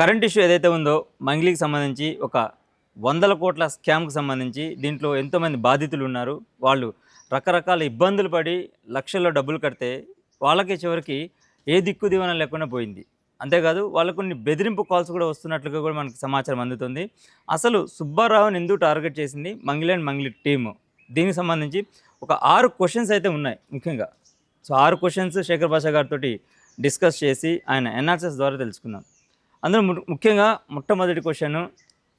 Current issue ఏదైతే ఉందో మంగ్లీకి సంబంధించి ఒక వందల కోట్ల స్కామ్కి సంబంధించి దీంట్లో ఎంతోమంది బాధితులు ఉన్నారు. వాళ్ళు రకరకాల ఇబ్బందులు పడి లక్షల్లో డబ్బులు కడితే వాళ్ళకి చివరికి ఏ దిక్కు దివాణం లేకుండా పోయింది. అంతేకాదు వాళ్ళకు కొన్ని బెదిరింపు కాల్స్ కూడా వస్తున్నట్లుగా కూడా మనకు సమాచారం అందుతుంది. అసలు సుబ్బారావుని ఎందుకు టార్గెట్ చేసింది మంగ్లీ అండ్ మంగ్లీ టీము? దీనికి సంబంధించి ఒక 6 క్వశ్చన్స్ అయితే ఉన్నాయి ముఖ్యంగా. సో 6 క్వశ్చన్స్ శేఖర్ భాషా గారితో డిస్కస్ చేసి ఆయన ఎనాలిసిస్ ద్వారా తెలుసుకుందాం. అందులో ముఖ్యంగా మొట్టమొదటి క్వశ్చన్,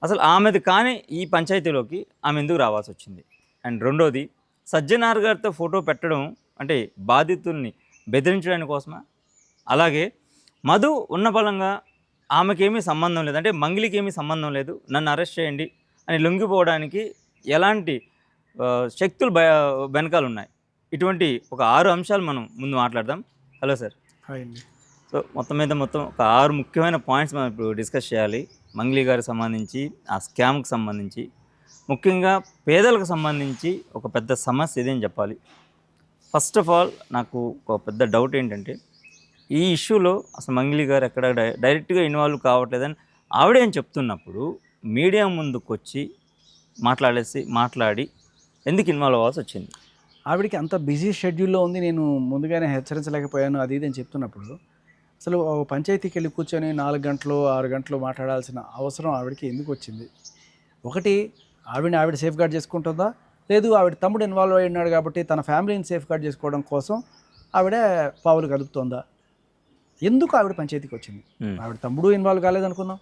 అసలు ఆమెది కానీ ఈ పంచాయతీలోకి ఆమె ఎందుకు రావాల్సి వచ్చింది? అండ్ రెండోది, సజ్జనార్ గారితో ఫోటో పెట్టడం అంటే బాధితుల్ని బెదిరించడానికి కోసమా? అలాగే మధు ఉన్న బలంగా ఆమెకేమీ సంబంధం లేదు, అంటే మంగ్లీకి ఏమీ సంబంధం లేదు, నన్ను అరెస్ట్ చేయండి అని లొంగిపోవడానికి ఎలాంటి శక్తులు వెనకాల ఉన్నాయి? ఇటువంటి ఒక 6 అంశాలు మనం ముందు మాట్లాడదాం. Hello sir. హాయ్ అండి. సో మొత్తం ఒక 6 ముఖ్యమైన పాయింట్స్ మనం ఇప్పుడు డిస్కస్ చేయాలి. మంగ్లీ గారికి సంబంధించి, ఆ స్కామ్కి సంబంధించి, ముఖ్యంగా పేదలకు సంబంధించి ఒక పెద్ద సమస్య ఇదేం చెప్పాలి. ఫస్ట్ ఆఫ్ ఆల్ నాకు ఒక పెద్ద డౌట్ ఏంటంటే, ఈ ఇష్యూలో అసలు మంగ్లీ గారు ఎక్కడ డైరెక్ట్గా ఇన్వాల్వ్ కావట్లేదని ఆవిడేం చెప్తున్నప్పుడు మీడియా ముందుకు వచ్చి మాట్లాడి ఎందుకు ఇన్వాల్వ్ అవ్వాల్సి వచ్చింది? ఆవిడకి అంత బిజీ షెడ్యూల్లో ఉంది, నేను ముందుగానే హెచ్చరించలేకపోయాను అది ఇది అని చెప్తున్నప్పుడు అసలు పంచాయతీకి వెళ్ళి కూర్చొని 4 గంటలు 6 గంటలు మాట్లాడాల్సిన అవసరం ఆవిడకి ఎందుకు వచ్చింది? ఒకటి, ఆవిడ సేఫ్ గార్డ్ చేసుకుంటుందా, లేదు ఆవిడ తమ్ముడు ఇన్వాల్వ్ అయి ఉన్నాడు కాబట్టి తన ఫ్యామిలీని సేఫ్ గార్డ్ చేసుకోవడం కోసం ఆవిడ పావులు కలుపుతోందా? ఎందుకు ఆవిడ పంచాయతీకి వచ్చింది? ఆవిడ తమ్ముడు ఇన్వాల్వ్ కాలేదనుకుందాం,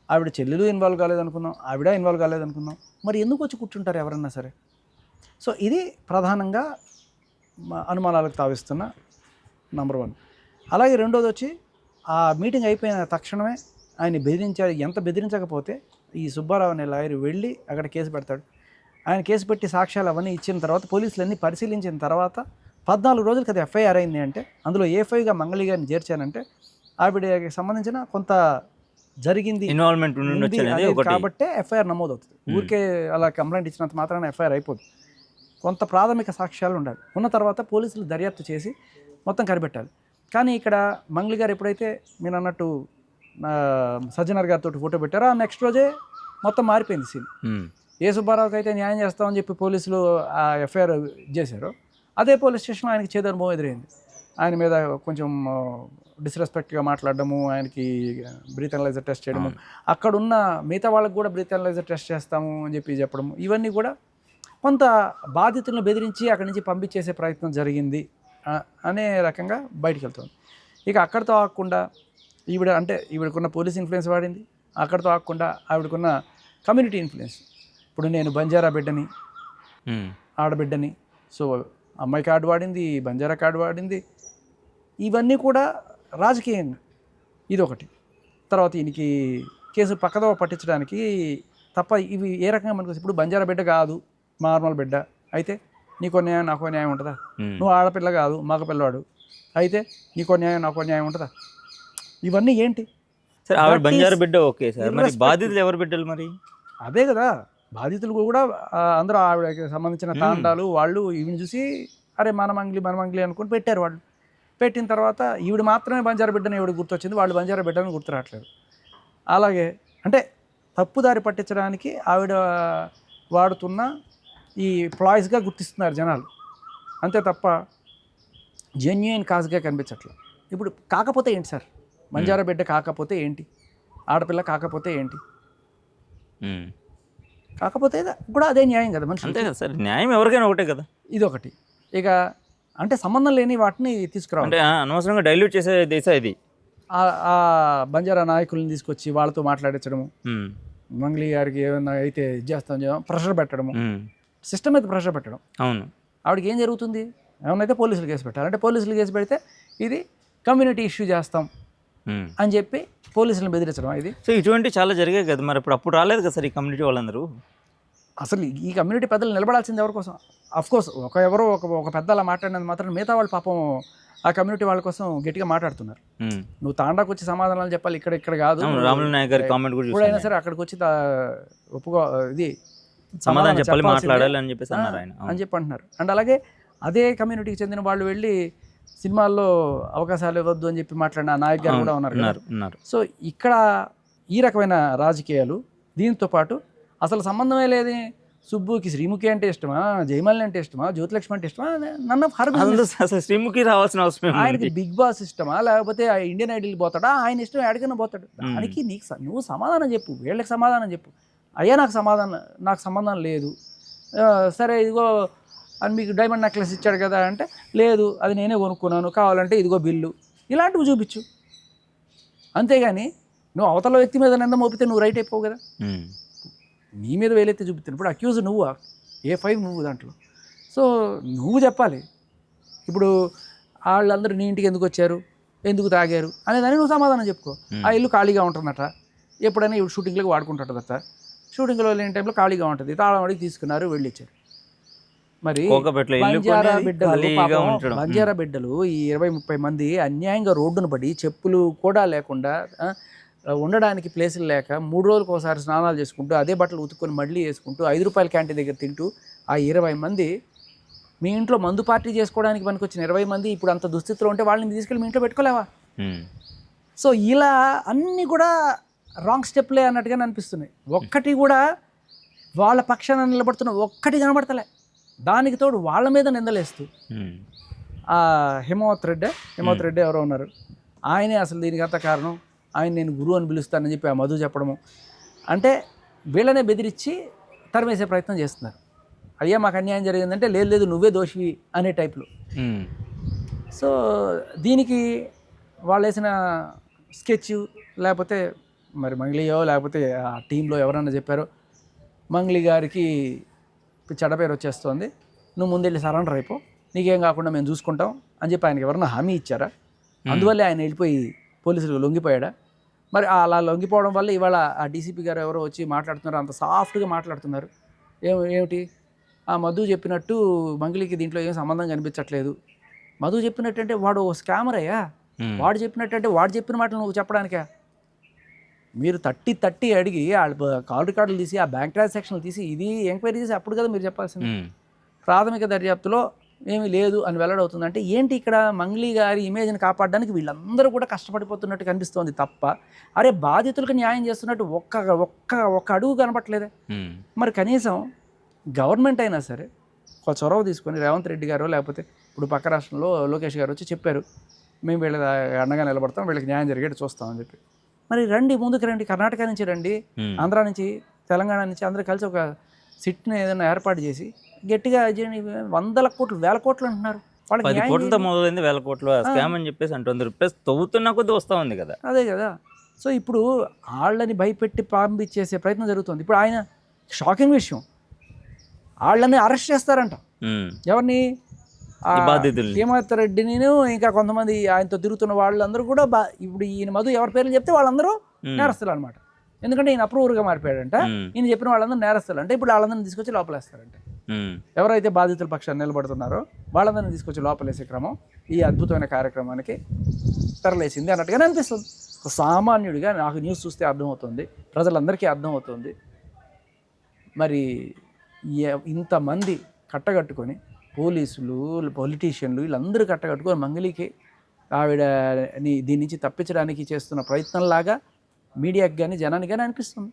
ఆవిడ చెల్లెలు ఇన్వాల్వ్ కాలేదనుకుందాం, ఆవిడ ఇన్వాల్వ్ కాలేదనుకుందాం, మరి ఎందుకు వచ్చి కూర్చుంటారు ఎవరన్నా సరే? సో ఇది ప్రధానంగా అనుమానాలకు తావిస్తున్న నంబర్ 1. అలాగే రెండోది వచ్చి, ఆ మీటింగ్ అయిపోయిన తక్షణమే ఆయన బెదిరించారు. ఎంత బెదిరించకపోతే ఈ సుబ్బారావు అనే లాయర్ వెళ్ళి అక్కడ కేసు పెడతాడు. ఆయన కేసు పెట్టి సాక్ష్యాలు అవన్నీ ఇచ్చిన తర్వాత, పోలీసులన్నీ పరిశీలించిన తర్వాత 14 రోజులకి అది ఎఫ్ఐఆర్ అయింది. అంటే అందులో ఏ5గా మంగళి గారిని చేర్చానంటే ఆవిడకి సంబంధించిన కొంత జరిగింది, ఇన్వాల్వ్మెంట్ కాబట్టే ఎఫ్ఐఆర్ నమోదవుతుంది. ఊరికే అలా కంప్లైంట్ ఇచ్చినంత మాత్రాన ఎఫ్ఐఆర్ అయిపోదు. కొంత ప్రాథమిక సాక్ష్యాలు ఉండాలి. ఉన్న తర్వాత పోలీసులు దర్యాప్తు చేసి మొత్తం కనిపెట్టాలి. కానీ ఇక్కడ మంగ్లీ గారు ఎప్పుడైతే మీరు అన్నట్టు సజ్జనార్ గారితో ఫోటో పెట్టారో ఆ నెక్స్ట్ రోజే మొత్తం మారిపోయింది సీన్. ఏ సుబ్బారావుకి అయితే న్యాయం చేస్తామని చెప్పి పోలీసులు ఆ ఎఫ్ఐఆర్ చేశారో అదే పోలీస్ స్టేషన్లో ఆయనకి చేదనుభవం ఎదురైంది. ఆయన మీద కొంచెం డిస్రెస్పెక్ట్గా మాట్లాడడము, ఆయనకి బ్రీత్ అనలైజర్ టెస్ట్ చేయడము, అక్కడున్న మిగతా వాళ్ళకి కూడా బ్రీత్ అనలైజర్ టెస్ట్ చేస్తాము అని చెప్పి చెప్పడము, ఇవన్నీ కూడా కొంత బాధితులను బెదిరించి అక్కడి నుంచి పంపించేసే ప్రయత్నం జరిగింది అనే రకంగా బయటికి వెళ్తుంది. ఇక అక్కడితో ఆగకుండా ఈవిడకున్న పోలీస్ ఇన్ఫ్లుయెన్స్ వాడింది. అక్కడితో ఆగకుండా ఆవిడకున్న కమ్యూనిటీ ఇన్ఫ్లుయెన్స్. ఇప్పుడు నేను బంజారా బిడ్డని, ఆడబిడ్డని, సో అమ్మాయి కార్డు వాడింది, బంజారా కార్డు వాడింది. ఇవన్నీ కూడా రాజకీయంగా ఇదొకటి. తర్వాత ఈయనకి కేసు పక్కదో పట్టించడానికి తప్ప ఇవి ఏ రకంగా మనకు ఇప్పుడు బంజారా బిడ్డ కాదు, నార్మల్ బిడ్డ అయితే నీకో న్యాయం నాకో న్యాయం ఉంటుందా? నువ్వు ఆడపిల్ల కాదు, మగ పిల్లవాడు అయితే నీకో న్యాయం నాకో న్యాయం ఉంటుందా? ఇవన్నీ ఏంటి సార్? ఆవిడ బంజారా బిడ్డ ఓకే సార్, మరి బాధితులు ఎవరు బిడ్డలు? మరి అదే కదా, బాధితులు కూడా అందరూ ఆవిడకి సంబంధించిన తాండాలు వాళ్ళు ఈవిని చూసి అరే మన మంగ్లీ అనుకుని పెట్టారు. వాళ్ళు పెట్టిన తర్వాత ఈవిడ మాత్రమే బంజారా బిడ్డని ఈవిడ గుర్తొచ్చింది, వాళ్ళు బంజారా బిడ్డని గుర్తు రావట్లేదు. అలాగే అంటే తప్పుదారి పట్టించడానికి ఆవిడ వాడుతున్న ఈ ప్లాయ్స్గా గుర్తిస్తున్నారు జనాలు, అంతే తప్ప జెన్యూన్ కాజ్గా కనిపించట్లేదు. ఇప్పుడు కాకపోతే ఏంటి సార్? బంజారా బిడ్డ కాకపోతే ఏంటి? ఆడపిల్ల కాకపోతే ఏంటి? కాకపోతే కూడా అదే న్యాయం కదా మనిషి. అంతే కదా సార్, న్యాయం ఎవరికైనా ఒకటే కదా. ఇదొకటి. ఇక అంటే సంబంధం లేని వాటిని తీసుకురావాలి, అంటే అనవసరంగా డైల్యూట్ చేసే దేశం ఇది. ఆ బంజారా నాయకులను తీసుకొచ్చి వాళ్ళతో మాట్లాడించడము, మంగ్లీ గారికి ఏమన్నా అయితే ఇది చేస్తాం ప్రెషర్ పెట్టడము, సిస్టమ్ మీద ప్రెషర్ పెట్టడం. అవును. ఆవిడకి ఏం జరుగుతుంది? ఏమన్నైతే పోలీసులు కేసు పెట్టాలి, అంటే పోలీసులు కేసు పెడితే ఇది కమ్యూనిటీ ఇష్యూ చేస్తాం అని చెప్పి పోలీసులను బెదిరించడం. ఇది సో ఇటువంటి చాలా జరిగాయి కదా. మరి అప్పుడు రాలేదు కదా సార్ ఈ కమ్యూనిటీ వాళ్ళందరూ? అసలు ఈ కమ్యూనిటీ పెద్దలు నిలబడాల్సింది ఎవరి కోసం? అఫ్కోర్స్ ఒక పెద్ద అలా మాట్లాడినందుకు మాత్రం మిగతా వాళ్ళు పాపం ఆ కమ్యూనిటీ వాళ్ళ కోసం గట్టిగా మాట్లాడుతున్నారు. నువ్వు తాండాకు వచ్చి సమాధానాలు చెప్పాలి, ఇక్కడ కాదు. రాములు నాయక్ గారి కామెంట్ కూడా ఎప్పుడైనా సరే అక్కడికి వచ్చి ఇది సమాధానం చెప్పాలి, మాట్లాడాలి అని చెప్పేసి అన్నారు ఆయన అని చెప్పి అంటున్నారు. అండ్ అలాగే అదే కమ్యూనిటీకి చెందిన వాళ్ళు వెళ్ళి సినిమాల్లో అవకాశాలు ఇవ్వద్దు అని చెప్పి మాట్లాడిన నాయక్ గారు కూడా ఉన్నారు. సో ఇక్కడ ఈ రకమైన రాజకీయాలు, దీంతో పాటు అసలు సంబంధమే లేదే, సుబ్బుకి శ్రీముఖి అంటే ఇష్టమా, జయమాలిని అంటే ఇష్టమా, జ్యోతిలక్ష్మి అంటే ఇష్టమా, నన్ను అసలు శ్రీముఖి రావాల్సిన అవసరం ఆయనకి బిగ్ బాస్ ఇష్టమా, లేకపోతే ఇండియన్ ఐడల్ పోతాడా, ఆయన ఇష్టం ఎక్కడికైనా పోతాడు. దానికి నీకు నువ్వు సమాధానం చెప్పు, వీళ్ళకి సమాధానం చెప్పు. అయ్యా నాకు సంబంధం లేదు, సరే ఇదిగో అని మీకు డైమండ్ నెక్లెస్ ఇచ్చాడు కదా అంటే, లేదు అది నేనే కొనుక్కున్నాను, కావాలంటే ఇదిగో బిల్లు, ఇలాంటివి చూపించు. అంతేగాని నువ్వు అవతల వ్యక్తి మీద నింద మోపితే నువ్వు రైట్ అయిపోవు కదా. నీ మీద వేలైతే చూపిస్తాను. ఇప్పుడు అక్యూజ్ నువ్వు, A5 నువ్వు దాంట్లో. సో నువ్వు చెప్పాలి. ఇప్పుడు వాళ్ళందరూ నీ ఇంటికి ఎందుకు వచ్చారు, ఎందుకు తాగారు అనేదాన్ని నువ్వు సమాధానం చెప్పుకో. ఆ ఇల్లు ఖాళీగా ఉంటుందట, ఎప్పుడైనా ఇప్పుడు షూటింగ్లకు వాడుకుంటుందట, షూటింగ్లో లేని టైంలో ఖాళీగా ఉంటుంది, తాళం అడిగి తీసుకున్నారు, వెళ్ళిచ్చారు. మరి బంజారా బిడ్డలు ఈ 20-30 మంది అన్యాయంగా రోడ్డును పడి చెప్పులు కూడా లేకుండా, ఉండడానికి ప్లేసులు లేక 3 రోజులకు ఒకసారి స్నానాలు చేసుకుంటూ అదే బట్టలు ఉతుక్కొని మళ్ళీ వేసుకుంటూ 5 రూపాయల క్యాంటీన్ దగ్గర తింటూ ఆ 20 మంది మీ ఇంట్లో మందు పార్టీ చేసుకోవడానికి పనికొచ్చిన 20 మంది ఇప్పుడు అంత దుస్థితిలో ఉంటే వాళ్ళని తీసుకెళ్ళి మీ ఇంట్లో పెట్టుకోలేవా? సో ఇలా అన్నీ కూడా రాంగ్ స్టెప్లే అన్నట్టుగా అనిపిస్తున్నాయి. ఒక్కటి కూడా వాళ్ళ పక్షాన నిలబడుతున్న ఒక్కటి కనబడతలే. దానికి తోడు వాళ్ళ మీద నిందలేస్తూ హిమవత్ రెడ్డి ఎవరో ఉన్నారు, ఆయనే అసలు దీనికి అంత కారణం, ఆయన నేను గురువు అని పిలుస్తానని చెప్పి ఆ మధు చెప్పడము, అంటే వీళ్ళనే బెదిరించి తరిమేసే ప్రయత్నం చేస్తున్నారు. అయ్యా మాకు అన్యాయం జరిగిందంటే లేదు నువ్వే దోషివి అనే టైప్లో. సో దీనికి వాళ్ళు వేసిన స్కెచ్, లేకపోతే మరి మంగ్లీయో లేకపోతే ఆ టీంలో ఎవరన్నా చెప్పారో, మంగ్లీ గారికి చెడ్డ పేరు వచ్చేస్తుంది, నువ్వు ముందెళ్ళి సరెండర్ అయిపో, నీకేం కాకుండా మేము చూసుకుంటాం అని చెప్పి ఆయనకి ఎవరన్నా హామీ ఇచ్చారా? అందువల్లే ఆయన వెళ్ళిపోయి పోలీసులకు లొంగిపోయాడా? మరి అలా లొంగిపోవడం వల్ల ఇవాళ ఆ డీసీపీ గారు ఎవరో వచ్చి మాట్లాడుతున్నారు, అంత సాఫ్ట్గా మాట్లాడుతున్నారు. ఏమిటి ఆ మధు చెప్పినట్టు మంగ్లీకి దీంట్లో ఏం సంబంధం కనిపించట్లేదు. మధు చెప్పినట్టు అంటే వాడు స్కామర్ అయ్యా, వాడు చెప్పినట్టు అంటే వాడు చెప్పిన మాటలు నువ్వు చెప్పడానికా? మీరు తట్టి అడిగి వాళ్ళ కాల్ రికార్డులు తీసి ఆ బ్యాంక్ ట్రాన్సాక్షన్లు తీసి ఇది ఎంక్వైరీ చేసి అప్పుడు కదా మీరు చెప్పాల్సింది. ప్రాథమిక దర్యాప్తులో ఏమీ లేదు అని వెల్లడవుతుంది. అంటే ఏంటి ఇక్కడ మంగ్లీ గారి ఇమేజ్ని కాపాడడానికి వీళ్ళందరూ కూడా కష్టపడిపోతున్నట్టు కనిపిస్తోంది తప్ప, అరే బాధితులకు న్యాయం చేస్తున్నట్టు ఒక్క అడుగు కనపట్లేదే. మరి కనీసం గవర్నమెంట్ అయినా సరే ఒక చొరవ తీసుకొని రేవంత్ రెడ్డి గారు లేకపోతే ఇప్పుడు పక్క రాష్ట్రంలో లోకేష్ గారు వచ్చి చెప్పారు, మేము వీళ్ళ అండగా నిలబడతాం, వీళ్ళకి న్యాయం జరిగేట్టు చూస్తామని చెప్పి. మరి రండి, ముందుకు రండి, కర్ణాటక నుంచి రండి, ఆంధ్ర నుంచి, తెలంగాణ నుంచి అందరూ కలిసి ఒక సిట్ని ఏదైనా ఏర్పాటు చేసి గట్టిగా 100 కోట్లు 1000 కోట్లు అంటున్నారు. 10 కోట్లతో మొదలైంది 1000 కోట్లు స్కామ్ అని చెప్పేసి అంటుంది. రూపీస్ తవ్వుతున్న కొద్దీ వస్తూ ఉంది కదా. అదే కదా. సో ఇప్పుడు వాళ్ళని భయపెట్టి పంపించేసే ప్రయత్నం జరుగుతుంది. ఇప్పుడు ఆయన షాకింగ్ విషయం, వాళ్ళని అరెస్ట్ చేస్తారంట. ఎవరిని? హిమవత్ రెడ్డిని, ఇంకా కొంతమంది ఆయనతో తిరుగుతున్న వాళ్ళందరూ కూడా ఇప్పుడు ఈయన మధు ఎవరి పేర్లు చెప్తే వాళ్ళందరూ నేరస్తులు అనమాట. ఎందుకంటే ఈయన అప్రూవర్గా మారిపోయాడంట, ఈయన చెప్పిన వాళ్ళందరూ నేరస్తులు అంటే ఇప్పుడు వాళ్ళందరినీ తీసుకొచ్చి లోపలేస్తారంట. ఎవరైతే బాధితుల పక్షాన్ని నిలబడుతున్నారో వాళ్ళందరినీ తీసుకొచ్చి లోపలేసే క్రమం ఈ అద్భుతమైన కార్యక్రమానికి తెరలేసింది అన్నట్టుగానే అనిపిస్తుంది. సామాన్యుడిగా నాకు న్యూస్ చూస్తే అర్థమవుతుంది, ప్రజలందరికీ అర్థమవుతుంది. మరి ఇంతమంది కట్టగట్టుకొని పోలీసులు, పొలిటీషియన్లు వీళ్ళందరూ కట్టగట్టుకొని మంగళీకి ఆవిడని దీని నుంచి తప్పించడానికి చేస్తున్న ప్రయత్నంలాగా మీడియాకి కానీ జనానికి కానీ అనిపిస్తుంది.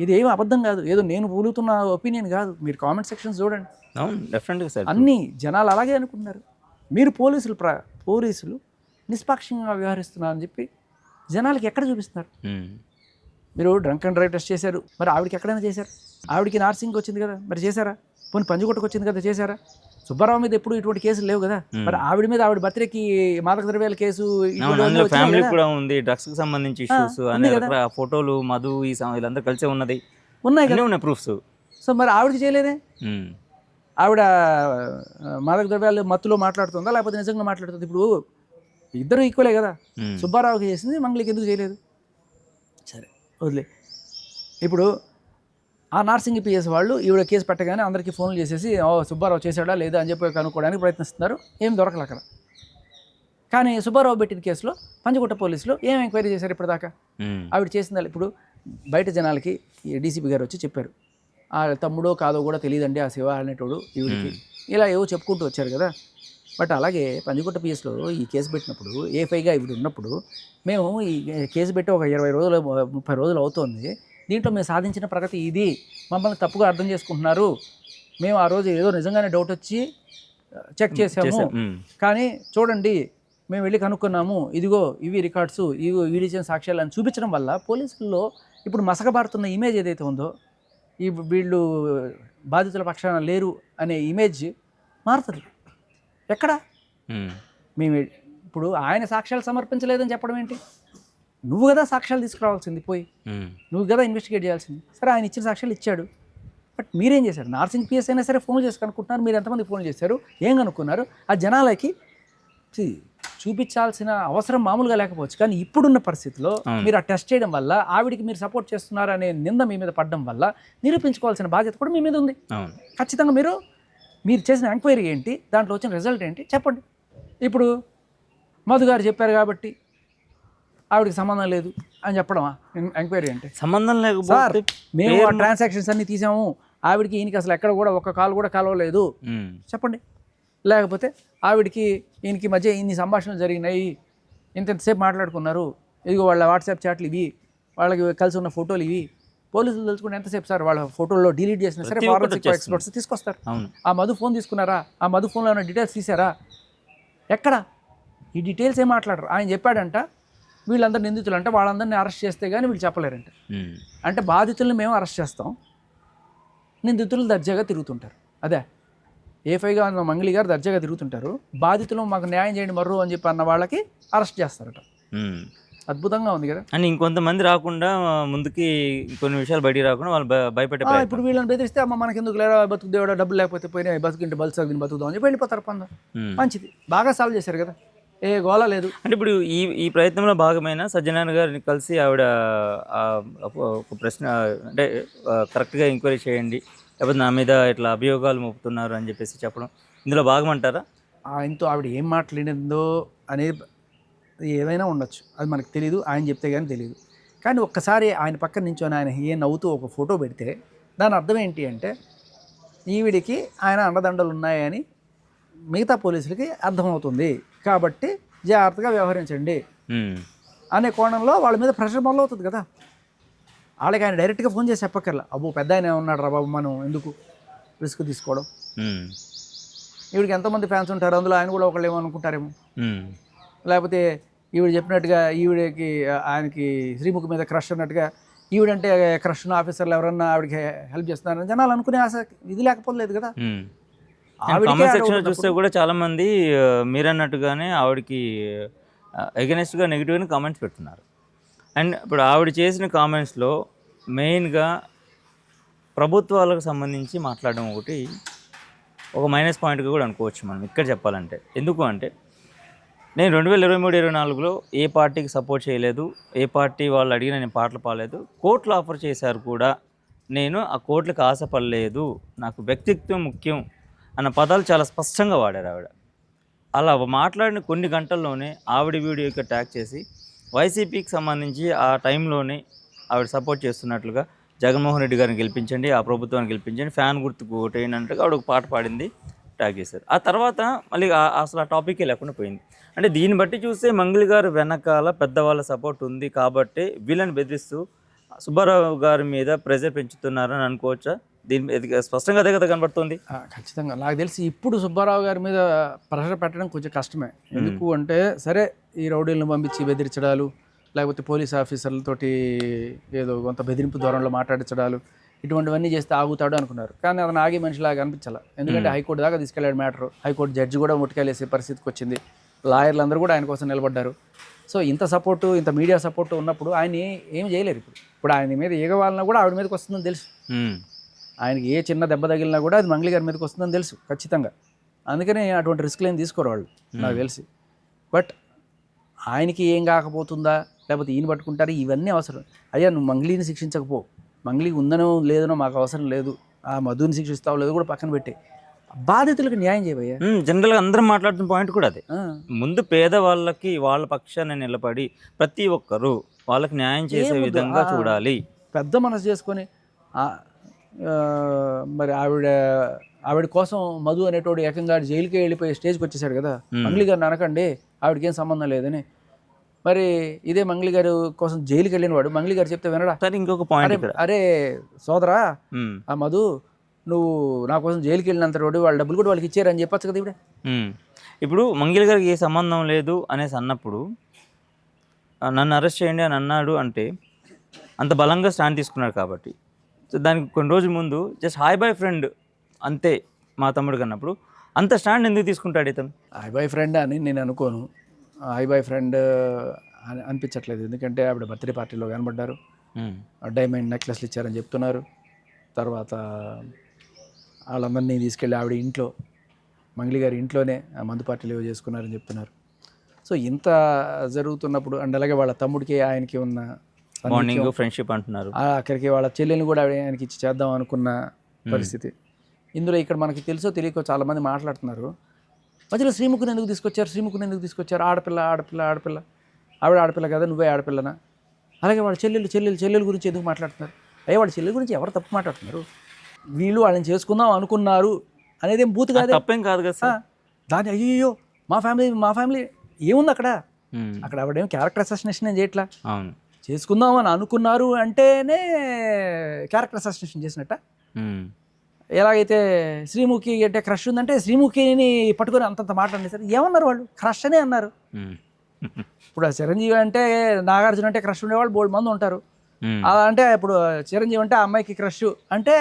ఇది ఏమి అబద్ధం కాదు, ఏదో నేను పూలుతున్న ఒపీనియన్ కాదు. మీరు కామెంట్ సెక్షన్స్ చూడండి, అన్ని జనాలు అలాగే అనుకున్నారు. మీరు పోలీసులు నిష్పాక్షంగా వ్యవహరిస్తున్నారని చెప్పి జనాలకి ఎక్కడ చూపిస్తున్నారు? మీరు డ్రంక్ అండ్ డ్రైవ్ టెస్ట్ చేశారు, మరి ఆవిడకి ఎక్కడైనా చేశారు? ఆవిడకి నార్సింగ్ వచ్చింది కదా, మరి చేశారా? పోనీ పంజుగుట్టకు వచ్చింది కదా, చేశారా? సుబ్బారావు మీద ఎప్పుడు ఇటువంటి కేసులు లేవు కదా. మరి ఆవిడ మీద ఆవిడ బర్త్డేకి మాదక ద్రవ్యాల కేసు, ఫ్యామిలీ కూడా ఉంది, డ్రగ్స్ కి సంబంధించి ఇష్యూస్, ఫోటోలు, మధు వీళ్ళందరూ కలిసే ఉన్నాయి కదా, ప్రూఫ్స్. సో మరి ఆవిడకి చేయలేదే? ఆవిడ మాదక ద్రవ్యాలు మత్తులో మాట్లాడుతుందా లేకపోతే నిజంగా మాట్లాడుతుంది? ఇప్పుడు ఇద్దరు ఈక్వలే కదా. సుబ్బారావుకి చేసింది, మంగళకి ఎందుకు చేయలేదు? సరే వదిలే. ఇప్పుడు ఆ నార్సింగ్ పిఎస్ వాళ్ళు ఈవిడ కేసు పెట్టగానే అందరికీ ఫోన్లు చేసేసి సుబ్బారావు చేశాడా లేదా అని చెప్పి కనుక్కోవడానికి ప్రయత్నిస్తున్నారు. ఏం దొరకలే అక్కడ. కానీ సుబ్బారావు పెట్టిన కేసులో పంజగుట్ట పోలీసులు ఏం ఎంక్వైరీ చేశారు ఇప్పటిదాకా? ఆవిడ చేసిందా? ఇప్పుడు బయట జనాలకి డీసీపీ గారు వచ్చి చెప్పారు, ఆ తమ్ముడో కాదో కూడా తెలియదండి ఆ శివ అనేటోడు ఈవిడికి, ఇలా ఏవో చెప్పుకుంటూ వచ్చారు కదా. బట్ అలాగే పంజగుట్ట పిఎస్లో ఈ కేసు పెట్టినప్పుడు ఏఫైగా ఇవి ఉన్నప్పుడు మేము ఈ కేసు పెట్టి ఒక 20 రోజులు 30 రోజులు అవుతోంది. దీంట్లో మేము సాధించిన ప్రగతి ఇది, మమ్మల్ని తప్పుగా అర్థం చేసుకుంటున్నారు, మేము ఆ రోజు ఏదో నిజంగానే డౌట్ వచ్చి చెక్ చేసాము, కానీ చూడండి మేము వెళ్ళి కనుక్కున్నాము, ఇదిగో ఇవి రికార్డ్స్, ఇవి వీడియో సాక్ష్యాలు అని చూపించడం వల్ల పోలీసుల్లో ఇప్పుడు మసకబారుతున్న ఇమేజ్ ఏదైతే ఉందో, వీళ్ళు బాధితుల పక్షాన లేరు అనే ఇమేజ్ మారుతుంది. ఎక్కడ మేము ఇప్పుడు ఆయన సాక్ష్యాలు సమర్పించలేదని చెప్పడం ఏంటి? నువ్వు కదా సాక్ష్యాలు తీసుకురావాల్సింది, పోయి నువ్వు కదా ఇన్వెస్టిగేట్ చేయాల్సింది. సరే ఆయన ఇచ్చిన సాక్ష్యాలు ఇచ్చాడు, బట్ మీరేం చేశారు? నార్సింగ్ పిఎస్ అయినా సరే ఫోన్ చేసి కనుక్కుంటున్నారు, మీరు ఎంతమంది ఫోన్ చేశారు, ఏం కనుక్కున్నారు? ఆ జనాలకి చూపించాల్సిన అవసరం మామూలుగా లేకపోవచ్చు, కానీ ఇప్పుడున్న పరిస్థితిలో మీరు ఆ టెస్ట్ చేయడం వల్ల ఆవిడికి మీరు సపోర్ట్ చేస్తున్నారు అనే నింద మీ మీద పడడం వల్ల నిరూపించుకోవాల్సిన బాధ్యత కూడా మీ మీద ఉంది. ఖచ్చితంగా మీరు చేసిన ఎంక్వైరీ ఏంటి, దాంట్లో వచ్చిన రిజల్ట్ ఏంటి చెప్పండి. ఇప్పుడు మధు గారు చెప్పారు కాబట్టి ఆవిడకి సంబంధం లేదు అని చెప్పడమా ఎంక్వైరీ అంటే? సంబంధం లేదు సార్, మేము ఆ ట్రాన్సాక్షన్స్ అన్ని తీసాము, ఆవిడకి ఈయనకి అసలు ఎక్కడ కూడా ఒక్క కాల్ కూడా కలవలేదు చెప్పండి. లేకపోతే ఆవిడకి ఈయనకి మధ్య ఇన్ని సంభాషణలు జరిగినాయి, ఇంతసేపు మాట్లాడుకున్నారు, ఇదిగో వాళ్ళ వాట్సాప్ చాట్లు ఇవి, వాళ్ళకి కలిసి ఉన్న ఫోటోలు ఇవి, పోలీసులు తెలుసుకుంటే ఎంతసేపు సార్? వాళ్ళ ఫోటోల్లో డిలీట్ చేసినా సరే ఫారెన్సిక్ ఎక్స్పర్ట్స్ తీసుకొస్తారు. ఆ మధు ఫోన్ తీసుకున్నారా? ఆ మధు ఫోన్లో ఉన్న డీటెయిల్స్ తీసారా? ఎక్కడ ఈ డీటెయిల్స్ ఏం మాట్లాడరు. ఆయన చెప్పాడంట వీళ్ళందరూ నిందితులు అంటే వాళ్ళందరినీ అరెస్ట్ చేస్తే కానీ వీళ్ళు చెప్పలేరంట. అంటే బాధితుల్ని మేము అరెస్ట్ చేస్తాం, నిందితులు దర్జాగా తిరుగుతుంటారు. అదే ఏఫైగా అన్న మంగళి గారు దర్జాగా తిరుగుతుంటారు, బాధితులు మాకు న్యాయం చేయండి మర్రు అని చెప్పి అన్న వాళ్ళకి అరెస్ట్ చేస్తారట. అద్భుతంగా ఉంది కదా. అని ఇంకొంతమంది రాకుండా ముందుకి కొన్ని విషయాలు బయటికి రాకుండా వాళ్ళు భయపెట్టే ఇప్పుడు వీళ్ళని బెదిరిస్తే అమ్మ మనకి ఎందుకు లేదా, బతుకు దేవుడా, డబ్బులు లేకపోతే పోయినా బతుకుంటే బల్సా దీన్ని బతుకుదాం అని చెప్పి వెళ్ళిపోతారు. మంచిది, బాగా సాల్వ్ చేశారు కదా, ఏ గోళ లేదు. అంటే ఇప్పుడు ఈ ప్రయత్నంలో భాగమైన సజ్జనారాయణ గారిని కలిసి ఆవిడ ఒక ప్రశ్న అంటే కరెక్ట్గా ఎంక్వైరీ చేయండి, లేకపోతే నా మీద ఇట్లా అభియోగాలు మోపుతున్నారు అని చెప్పేసి చెప్పడం ఇందులో భాగమంటారా? ఆయనతో ఆవిడ ఏం మాట్లాడిందో అనేది ఏమైనా ఉండొచ్చు, అది మనకు తెలియదు, ఆయన చెప్తే కానీ తెలియదు. కానీ ఒక్కసారి ఆయన పక్కన నించొని ఆయన ఏ నవ్వుతూ ఒక ఫోటో పెడితే దాని అర్థం ఏంటి అంటే ఈవిడికి ఆయన అండదండలు ఉన్నాయని మిగతా పోలీసులకి అర్థమవుతుంది, కాబట్టి జాగ్రత్తగా వ్యవహరించండి అనే కోణంలో వాళ్ళ మీద ప్రెషర్ మొదలవుతుంది కదా. వాళ్ళకి ఆయన డైరెక్ట్గా ఫోన్ చేసి చెప్పక్కర్లా, అబ్బో పెద్ద ఆయన ఉన్నాడు రా బాబు, మనం ఎందుకు రిస్క్ తీసుకోవడం, ఈవిడికి ఎంతోమంది ఫ్యాన్స్ ఉంటారు, అందులో ఆయన కూడా ఒకళ్ళు ఏమనుకుంటారేమో, లేకపోతే ఈవిడ చెప్పినట్టుగా ఈవిడకి ఆయనకి శ్రీముఖి మీద క్రష్ అన్నట్టుగా ఈవిడంటే క్రష్ ఆఫీసర్లు ఎవరన్నా ఆవిడకి హెల్ప్ చేస్తున్నారని జనాలు అనుకునే ఆశ ఇది లేకపోలేదు కదా. కామెంట్ సెక్షన్ చూస్తే కూడా చాలా మంది మీరన్నట్టుగానే ఆవిడకి అగెనిస్ట్గా నెగిటివ్గా కామెంట్స్ పెడుతున్నారు. అండ్ ఇప్పుడు ఆవిడ చేసిన కామెంట్స్లో మెయిన్గా ప్రభుత్వాలకు సంబంధించి మాట్లాడడం ఒకటి ఒక మైనస్ పాయింట్గా కూడా అనుకోవచ్చు మనం ఇక్కడ చెప్పాలంటే. ఎందుకు అంటే నేను 2023-24లో ఏ పార్టీకి సపోర్ట్ చేయలేదు, ఏ పార్టీ వాళ్ళు అడిగిన నేను పాటలు పాడలేదు, కోట్లు ఆఫర్ చేశారు కూడా నేను ఆ కోట్లకు ఆశపడలేదు, నాకు వ్యక్తిత్వం ముఖ్యం అన్న పదాలు చాలా స్పష్టంగా వాడారు ఆవిడ. అలా మాట్లాడిన కొన్ని గంటల్లోనే ఆవిడ వీడియోకి ట్యాగ్ చేసి వైసీపీకి సంబంధించి ఆ టైంలోనే ఆవిడ సపోర్ట్ చేస్తున్నట్లుగా జగన్మోహన్ రెడ్డి గారిని గెలిపించండి, ఆ ప్రభుత్వాన్ని గెలిపించండి, ఫ్యాన్ గుర్తుకు ఓటేయండి అన్నట్టుగా ఆవిడ ఒక పాట పాడింది, ట్యాగ్ చేశారు. ఆ తర్వాత మళ్ళీ అసలు ఆ టాపికే లేకుండా పోయింది. అంటే దీన్ని బట్టి చూస్తే మంగళి గారు వెనకాల పెద్దవాళ్ళ సపోర్ట్ ఉంది కాబట్టి వీళ్ళని బెదిరిస్తూ సుబ్బారావు గారి మీద ప్రెజర్ పెంచుతున్నారని అనుకోవచ్చా? దీని స్పష్టంగా అదే కదా కనబడుతుంది. ఖచ్చితంగా నాకు తెలిసి ఇప్పుడు సుబ్బారావు గారి మీద ప్రెషర్ పెట్టడం కొంచెం కష్టమే. ఎందుకు అంటే సరే ఈ రౌడీలను పంపించి బెదిరించడాలు, లేకపోతే పోలీస్ ఆఫీసర్లతోటి ఏదో కొంత బెదిరింపు దూరంలో మాట్లాడించడాలు, ఇటువంటివన్నీ చేస్తే ఆగుతాడు అనుకున్నారు. కానీ అతను ఆగే మనిషిలాగా అనిపించాలి. ఎందుకంటే హైకోర్టు దాకా తీసుకెళ్ళాడు మ్యాటర్, హైకోర్టు జడ్జి కూడా ముట్టుకెళ్ళేసే పరిస్థితికి వచ్చింది, లాయర్లు అందరూ కూడా ఆయన కోసం నిలబడ్డారు. సో ఇంత సపోర్టు, ఇంత మీడియా సపోర్టు ఉన్నప్పుడు ఆయన ఏం చేయలేరు. ఇప్పుడు ఆయన మీద ఏగవాలన్నా కూడా ఆవిడ మీదకి వస్తుందని తెలుసు, ఆయనకి ఏ చిన్న దెబ్బ తగిలినా కూడా అది మంగళి గారి మీదకి వస్తుందని తెలుసు ఖచ్చితంగా. అందుకనే అటువంటి రిస్క్లు ఏం తీసుకోరు వాళ్ళు నాకు తెలిసి. బట్ ఆయనకి ఏం కాకపోతుందా, లేకపోతే ఈయన పట్టుకుంటారు, ఇవన్నీ అవసరం. అయ్యా నువ్వు మంగళిని శిక్షించకపో, మంగళికి ఉందనో లేదనో మాకు అవసరం లేదు, ఆ మధుని శిక్షిస్తావు లేదో కూడా పక్కన పెట్టి బాధితులకు న్యాయం చేయవయ్యా. జనరల్గా అందరం మాట్లాడుతున్న పాయింట్ కూడా అదే. ముందు పేదవాళ్ళకి వాళ్ళ పక్షాన్ని నిలబడి ప్రతి ఒక్కరు వాళ్ళకి న్యాయం చేసే విధంగా చూడాలి. పెద్ద మనసు చేసుకొని మరి ఆవిడ ఆవిడ కోసం మధు అనేటోడు ఏకంగా జైలుకి వెళ్ళిపోయి స్టేజ్కి వచ్చేసాడు కదా, మంగ్లీ గారిని అనకండి ఆవిడకి ఏం సంబంధం లేదని. మరి ఇదే మంగ్లీ గారు కోసం జైలుకి వెళ్ళిన వాడు మంగ్లీ గారు చెప్తే వినడా? సార్ ఇంకొక పాయింట్ అరే సోదరా, ఆ మధు నువ్వు నా కోసం జైలుకి వెళ్ళినంత రోడ్డు వాళ్ళ డబ్బులు కూడా వాళ్ళకి ఇచ్చారని చెప్పచ్చు కదా ఇప్పుడే. ఇప్పుడు మంగిల్ గారికి ఏ సంబంధం లేదు అనేసి అన్నప్పుడు నన్ను అరెస్ట్ చేయండి అని అన్నాడు అంటే అంత బలంగా స్టాండ్ తీసుకున్నాడు కాబట్టి. సో దానికి కొన్ని రోజుల ముందు జస్ట్ హాయ్ బాయ్ ఫ్రెండ్ అంతే మా తమ్ముడు కన్నప్పుడు అంత స్టాండ్ ఎందుకు తీసుకుంటాడు ఇతను? హాయ్ బాయ్ ఫ్రెండ్ అని నేను అనుకోను. హాయ్ బాయ్ ఫ్రెండ్ అని అనిపించట్లేదు. ఎందుకంటే ఆవిడ బర్త్డే పార్టీలో కనబడ్డారు, డైమండ్ నెక్లెస్లు ఇచ్చారని చెప్తున్నారు. తర్వాత వాళ్ళందరినీ తీసుకెళ్ళి ఆవిడ ఇంట్లో మంగ్లీ గారి ఇంట్లోనే మందు పార్టీలు చేసుకున్నారని చెప్తున్నారు. సో ఇంత జరుగుతున్నప్పుడు అండ్ అలాగే వాళ్ళ తమ్ముడికి ఆయనకి ఉన్న బాండింగ్ ఫ్రెండ్షిప్ అంటున్నారు. అక్కడికి వాళ్ళ చెల్లెల్ని కూడా ఆయనకి ఇచ్చి చేద్దాం అనుకున్న పరిస్థితి. ఇందులో ఇక్కడ మనకి తెలుసో తెలియకో చాలామంది మాట్లాడుతున్నారు, మధ్యలో శ్రీముఖుని ఎందుకు తీసుకొచ్చారు, శ్రీముఖుని ఎందుకు తీసుకొచ్చారు, ఆడపిల్ల ఆడపిల్ల ఆడపిల్ల, ఆవిడ ఆడపిల్ల కదా నువ్వే ఆడపిల్లనా? అలాగే వాళ్ళ చెల్లెలు గురించి ఎందుకు మాట్లాడుతున్నారు? అయ్యే వాళ్ళ చెల్లెల గురించి ఎవరు తప్పు మాట్లాడుతున్నారు? వీళ్ళు వాళ్ళని చేసుకుందాం అనుకున్నారు అనేది ఏం బూత్ కాదు, తప్పేం కాదు కదా సార్. దాని అయ్యో మా ఫ్యామిలీ ఏముంది అక్కడ? అక్కడ ఆవిడేం క్యారెక్టర్ అసాసినేషన్ ఏం చేయట్లా. అవును, చేసుకుందాం అని అనుకున్నారు అంటేనే క్యారెక్టర్ అసాసినేషన్ చేసినట్ట. ఎలాగైతే శ్రీముఖి అంటే క్రష్ ఉందంటే శ్రీముఖిని పట్టుకొని అంతంత మాట్లాడి సార్ ఏమన్నారు వాళ్ళు? క్రష్ అనే అన్నారు. ఇప్పుడు చిరంజీవి అంటే నాగార్జున అంటే క్రష్ ఉండేవాళ్ళు బోల్డ్ మంది ఉంటారు. అలా అంటే ఇప్పుడు చిరంజీవి అంటే ఆ అమ్మాయికి క్రష్ అంటే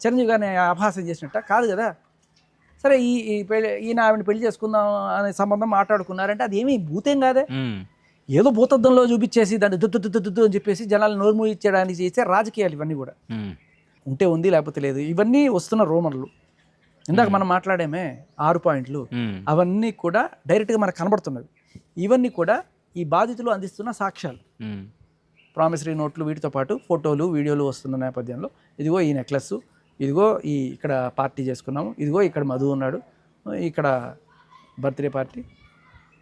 చిరంజీవి గారిని అపహాస్యం చేసినట్ట కాదు కదా. సరే ఈ పెళ్ళి ఈయన ఆవిడని పెళ్లి చేసుకుందాం అనే సంబంధం మాట్లాడుకున్నారంటే అది ఏమీ భూతేం కాదే. ఏదో భూతద్దంలో చూపించేసి దాన్ని దుద్దు అని చెప్పేసి జనాలు నోరు ఇచ్చేయడానికి చేసే రాజకీయాలు ఇవన్నీ కూడా. ఉంటే ఉంది లేకపోతే లేదు. ఇవన్నీ వస్తున్న రూమర్లు. ఇందాక మనం మాట్లాడేమే 6 పాయింట్లు, అవన్నీ కూడా డైరెక్ట్గా మనకు కనబడుతున్నవి. ఇవన్నీ కూడా ఈ బాధితులు అందిస్తున్న సాక్ష్యాలు. ప్రామిసరీ నోట్లు వీటితో పాటు ఫోటోలు వీడియోలు వస్తున్న నేపథ్యంలో ఇదిగో ఈ నెక్లెస్, ఇదిగో ఇక్కడ పార్టీ చేసుకున్నాము, ఇదిగో ఇక్కడ మధు ఉన్నాడు, ఇక్కడ బర్త్డే పార్టీ,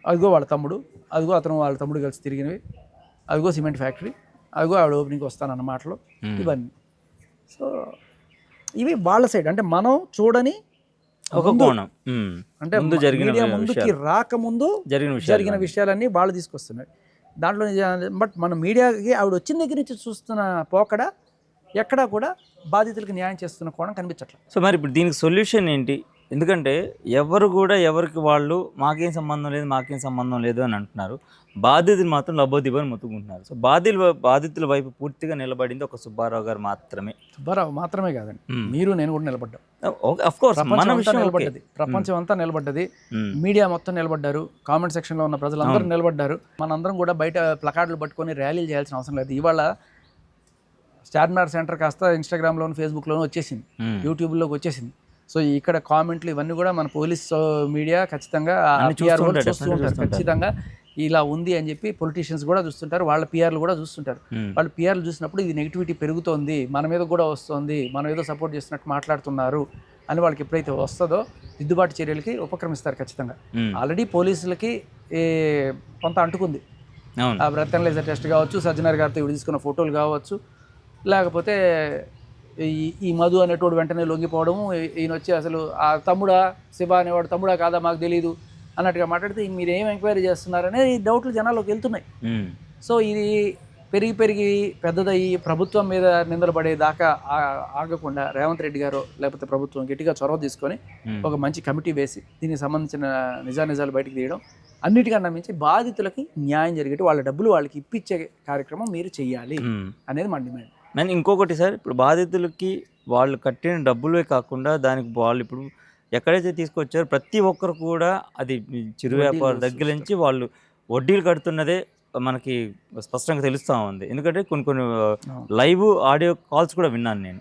అదిగో వాళ్ళ తమ్ముడు, అదిగో అతను వాళ్ళ తమ్ముడు కలిసి తిరిగినవి, అదిగో సిమెంట్ ఫ్యాక్టరీ, అదిగో ఆవిడ ఓపెనింగ్కి వస్తానన్న మాటలు, ఇవన్నీ. సో ఇవి వాళ్ళ సైడ్ అంటే మనం చూడని ఒక కోణం. అంటే మీడియా ముందుకి రాకముందు జరిగిన విషయాలన్నీ వాళ్ళు తీసుకొస్తున్నారు. దాంట్లో బట్ మన మీడియాకి ఆవిడ వచ్చిన దగ్గర నుంచి చూస్తున్న పోకడ ఎక్కడా కూడా బాధితులకు న్యాయం చేస్తున్న కోణం కనిపించట్లేదు. సో మరి ఇప్పుడు దీనికి సొల్యూషన్ ఏంటి? ఎందుకంటే ఎవరు కూడా ఎవరికి వాళ్ళు మాకేం సంబంధం లేదు అని అంటున్నారు. బాధితులు మాత్రం లబ్బోదిబ్బని మొత్తుకుంటున్నారు. సో బాధితుల వైపు పూర్తిగా నిలబడింది ఒక సుబ్బారావు గారు మాత్రమే. సుబ్బారావు మాత్రమే కాదండి, మీరు నేను కూడా నిలబడ్డాం. నిలబడ్డది, ప్రపంచం అంతా నిలబడ్డది, మీడియా మొత్తం నిలబడ్డారు, కామెంట్ సెక్షన్లో ఉన్న ప్రజలందరూ నిలబడ్డారు. మనందరం కూడా బయట ప్లకార్డులు పట్టుకొని ర్యాలీలు చేయాల్సిన అవసరం లేదు. ఇవాళ చార్మినార్ సెంటర్ కాస్త ఇన్స్టాగ్రామ్లోను ఫేస్బుక్లోను వచ్చేసింది, యూట్యూబ్లోకి వచ్చేసింది. సో ఇక్కడ కామెంట్లు ఇవన్నీ కూడా మన పోలీస్ మీడియా ఖచ్చితంగా చూస్తూ ఉంటారు. ఖచ్చితంగా ఇలా ఉంది అని చెప్పి పొలిటీషియన్స్ కూడా చూస్తుంటారు, వాళ్ళ పిఆర్లు కూడా చూస్తుంటారు. వాళ్ళు పిఆర్లు చూసినప్పుడు ఇది నెగిటివిటీ పెరుగుతోంది, మన మీద కూడా వస్తుంది, మనం ఏదో సపోర్ట్ చేస్తున్నట్టు మాట్లాడుతున్నారు అని వాళ్ళకి ఎప్పుడైతే వస్తుందో దిద్దుబాటు చర్యలకి ఉపక్రమిస్తారు ఖచ్చితంగా. ఆల్రెడీ పోలీసులకి కొంత అంటుకుంది. ఆ బ్రెత్ అనలైజర్ టెస్ట్ కావచ్చు, సజ్జనర్ గారితో ఇవి తీసుకున్న ఫోటోలు కావచ్చు, లేకపోతే ఈ మధు అనేటోడు వెంటనే లొంగిపోవడము, ఈయన వచ్చి అసలు ఆ తమ్ముడా శివ అనేవాడు తమ్ముడా కాదా మాకు తెలియదు అన్నట్టుగా మాట్లాడితే మీరు ఏం ఎంక్వైరీ చేస్తున్నారనేది డౌట్లు జనాల్లోకి వెళ్తున్నాయి. సో ఇది పెరిగి పెద్దదయ్యి ప్రభుత్వం మీద నిందలు పడేదాకా ఆగకుండా రేవంత్ రెడ్డి గారు లేకపోతే ప్రభుత్వం గట్టిగా చొరవ తీసుకొని ఒక మంచి కమిటీ వేసి దీనికి సంబంధించిన నిజాలు బయటకు తీయడం, అన్నిటికన్నా మించి బాధితులకి న్యాయం జరిగేట్టు వాళ్ళ డబ్బులు వాళ్ళకి ఇప్పించే కార్యక్రమం మీరు చెయ్యాలి అనేది మా డిమాండ్. అండ్ ఇంకొకటి సార్, ఇప్పుడు బాధితులకి వాళ్ళు కట్టిన డబ్బులే కాకుండా దానికి వాళ్ళు ఇప్పుడు ఎక్కడైతే తీసుకొచ్చారో ప్రతి ఒక్కరు కూడా అది చిరు వ్యాపారం దగ్గర నుంచి వాళ్ళు వడ్డీలు కడుతున్నదే మనకి స్పష్టంగా తెలుస్తూ ఉంది. ఎందుకంటే కొన్ని లైవ్ ఆడియో కాల్స్ కూడా విన్నాను నేను.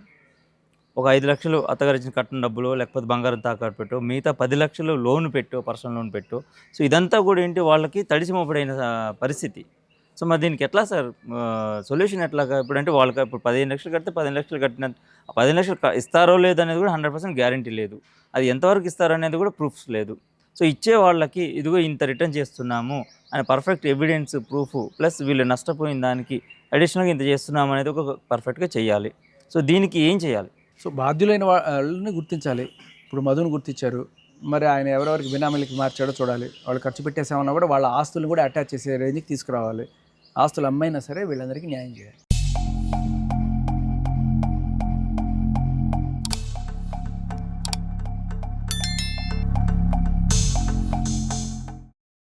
ఒక 5 లక్షలు అత్తగారు ఇచ్చిన కట్టిన డబ్బులు, లేకపోతే బంగారం తాకట్టు పెట్టు, మిగతా 10 లక్షలు లోన్ పెట్టు, పర్సనల్ లోన్ పెట్టు. సో ఇదంతా కూడా ఏంటి వాళ్ళకి తడిసి మోపడైన పరిస్థితి. సో మరి దీనికి ఎట్లా సార్ సొల్యూషన్ ఎట్లాగా? ఇప్పుడంటే వాళ్ళకి ఇప్పుడు 15 లక్షలు కడితే 15 లక్షలు కట్టిన 15 లక్షలు ఇస్తారో లేదు అనేది కూడా 100% గ్యారంటీ లేదు. అది ఎంతవరకు ఇస్తారనేది కూడా ప్రూఫ్స్ లేదు. సో ఇచ్చే వాళ్ళకి ఇదిగో ఇంత రిటర్న్ చేస్తున్నాము అని పర్ఫెక్ట్ ఎవిడెన్స్ ప్రూఫ్ ప్లస్ వీళ్ళు నష్టపోయిన దానికి అడిషనల్గా ఇంత చేస్తున్నాము అనేది ఒక పర్ఫెక్ట్గా చేయాలి. సో దీనికి ఏం చేయాలి? సో బాధ్యులైన వాళ్ళని గుర్తించాలి, ఇప్పుడు మధును గుర్తించారు, మరి ఆయన ఎవరెవరికి బినామీలకి మార్చాడో చూడాలి. వాళ్ళు ఖర్చు పెట్టేసామన్నా కూడా వాళ్ళ ఆస్తులను కూడా అటాచ్ చేసే రేంజ్కి తీసుకురావాలి. ఆస్తులు అమ్మైనా సరే వీళ్ళందరికీ న్యాయం చేయాలి.